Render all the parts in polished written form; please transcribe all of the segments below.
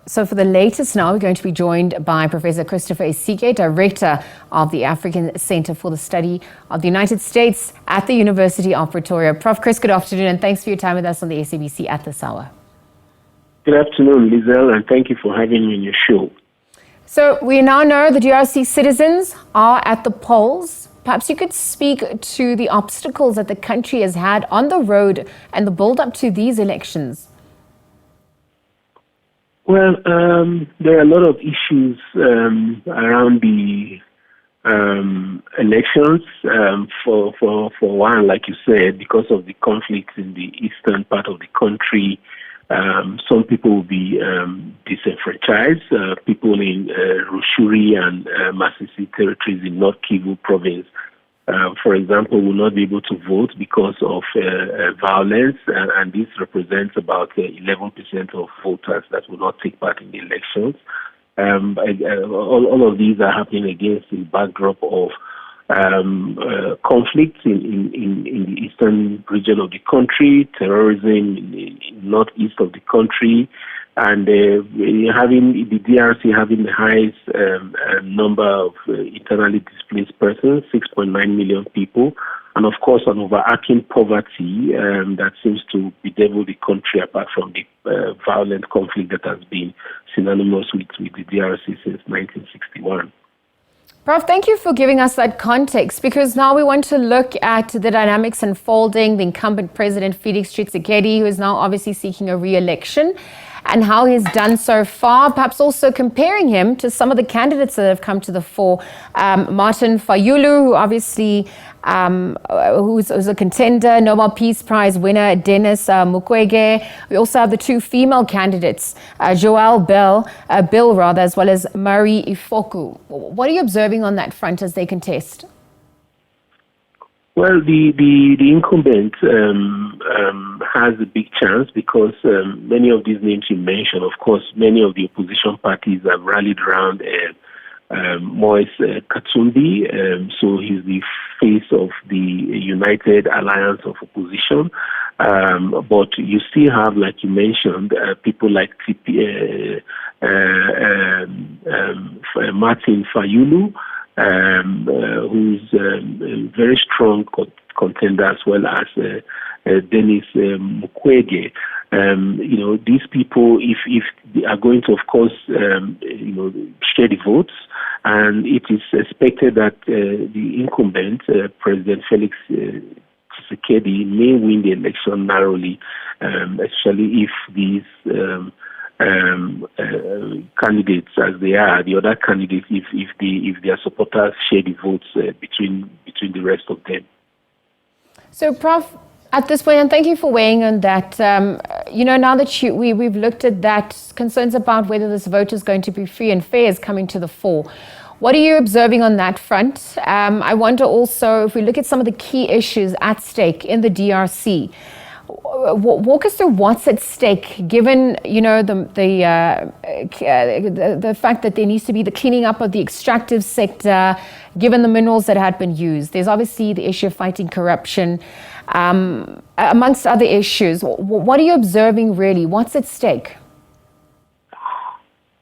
So for the latest now, we're going to be joined by Professor Christopher Isike, Director of the African Center for the Study of the United States at the University of Pretoria. Prof. Chris, good afternoon, and thanks for your time with us on the SABC at this hour. Good afternoon, Lizelle, and thank you for having me on your show. So we now know the DRC citizens are at the polls. Perhaps you could speak to the obstacles that the country has had on the road and the build-up to these elections. Well, there are a lot of issues around the elections. For one, like you said, because of the conflicts in the eastern part of the country, some people will be disenfranchised. People in Rushuri and Masisi territories in North Kivu province, for example, will not be able to vote because of violence, and this represents about 11% of voters that will not take part in the elections. All of these are happening against the backdrop of conflicts in the eastern region of the country, terrorism in the northeast of the country, and having the DRC having the highest number of internally displaced persons, 6.9 million people, and of course an overarching poverty that seems to bedevil the country apart from the violent conflict that has been synonymous with the DRC since 1961. Prof, thank you for giving us that context, because now we want to look at the dynamics unfolding, the incumbent President Felix Tshisekedi, who is now obviously seeking a re-election, and how he's done so far, perhaps also comparing him to some of the candidates that have come to the fore. Martin Fayulu, who obviously who's a contender, Nobel Peace Prize winner Denis Mukwege. We also have the two female candidates, Joelle Bill, as well as Marie Ifoku. What are you observing on that front as they contest? Well, the incumbent has a big chance because many of these names you mentioned, of course, many of the opposition parties have rallied around Moise Katumbi, so he's the face of the United Alliance of Opposition. But you still have, like you mentioned, people like Martin Fayulu, who's a very strong contender, as well as Denis Mukwege. These people, if they are going to, of course, share the votes, and it is expected that the incumbent, President Felix Tshisekedi, may win the election narrowly, especially if these candidates, as they are, the other candidates, if their supporters share the votes between the rest of them. So, Prof, at this point, and thank you for weighing on that, now that we've looked at that, concerns about whether this vote is going to be free and fair is coming to the fore. What are you observing on that front? I wonder also, if we look at some of the key issues at stake in the DRC, walk us through what's at stake, given the fact that there needs to be the cleaning up of the extractive sector, given the minerals that had been used. There's obviously the issue of fighting corruption, amongst other issues. What are you observing really? What's at stake?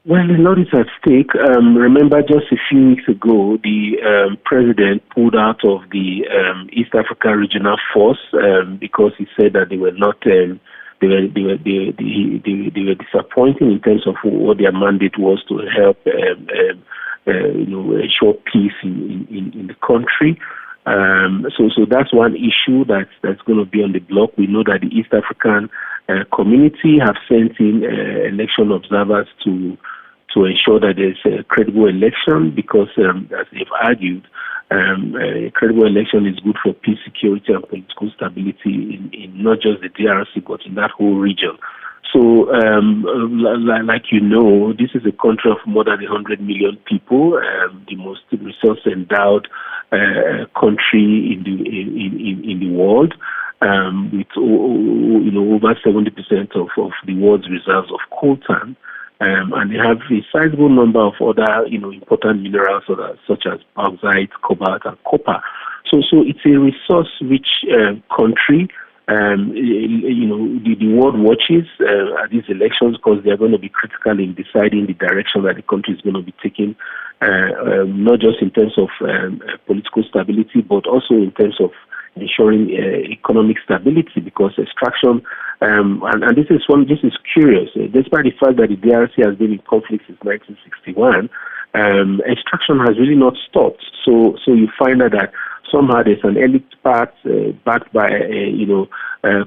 Well, a lot is at stake. Remember, just a few weeks ago, the president pulled out of the East Africa Regional Force because he said that they were not. They were disappointing in terms of what their mandate was to help, ensure peace in the country. So that's one issue that's going to be on the block. We know that the East African community have sent in election observers to ensure that there's a credible election, because, as they've argued, a credible election is good for peace, security, and political stability in not just the DRC, but in that whole region. So, like this is a country of more than 100 million people, the most resource-endowed country in the world, with over 70% of the world's reserves of coltan. And they have a sizable number of other, important minerals such as bauxite, cobalt, and copper. So it's a resource-rich country, the world watches at these elections because they're going to be critical in deciding the direction that the country is going to be taking, not just in terms of political stability, but also in terms of ensuring economic stability, because extraction, and this is curious, despite the fact that the DRC has been in conflict since 1961, extraction has really not stopped. So you find that somehow there's an elite part backed by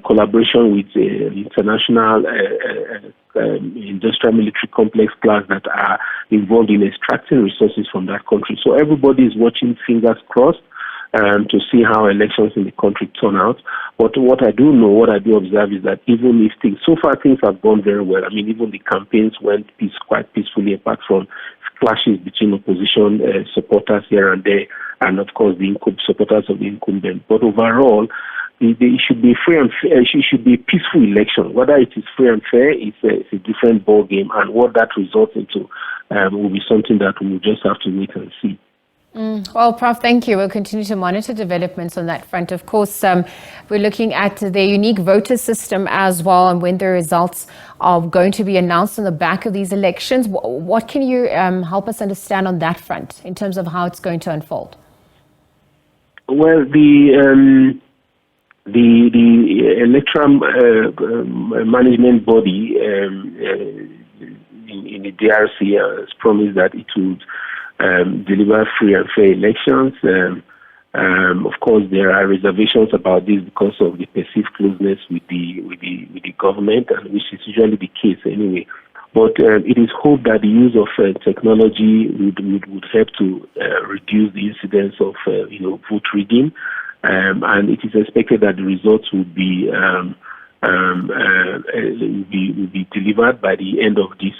collaboration with international industrial military complex class that are involved in extracting resources from that country. So everybody is watching, fingers crossed, to see how elections in the country turn out. But what I do observe is that even if things have gone very well. I mean, even the campaigns went quite peacefully, apart from clashes between opposition supporters here and there, and of course the supporters of the incumbent. But overall, it should be free and fair. It should be a peaceful election. Whether it is free and fair, it's a different ball game, and what that results into will be something that we will just have to wait and see. Well, Prof, thank you. We'll continue to monitor developments on that front. Of course, we're looking at the unique voter system as well, and when the results are going to be announced on the back of these elections. What can you help us understand on that front in terms of how it's going to unfold? Well, the electoral management body in the DRC has promised that it would deliver free and fair elections. Of course, there are reservations about this because of the perceived closeness with the government, and which is usually the case anyway. But it is hoped that the use of technology would help to reduce the incidence of vote rigging, and it is expected that the results will be delivered by the end of the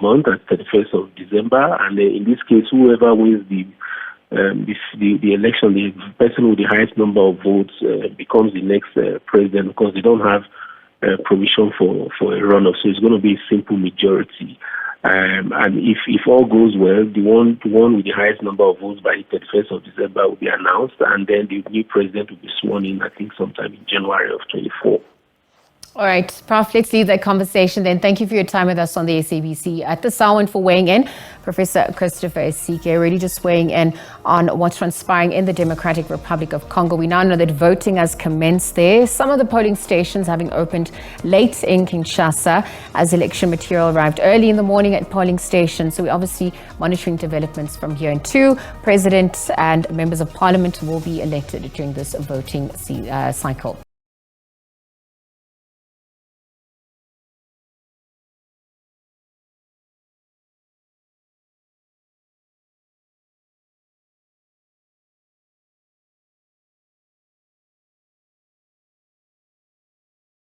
month, at 31st of December. And in this case, whoever wins the election, the person with the highest number of votes becomes the next president, because they don't have provision for a runoff. So it's going to be a simple majority. And if all goes well, the one with the highest number of votes by the 31st of December will be announced, and then the new president will be sworn in, I think, sometime in January of 24. All right, Prof, let's leave that conversation then. Thank you for your time with us on the SABC at the Hour and for weighing in. Professor Christopher Isike, really just weighing in on what's transpiring in the Democratic Republic of Congo. We now know that voting has commenced there. Some of the polling stations having opened late in Kinshasa, as election material arrived early in the morning at polling stations. So we're obviously monitoring developments from here. And 2 president and members of parliament will be elected during this voting cycle.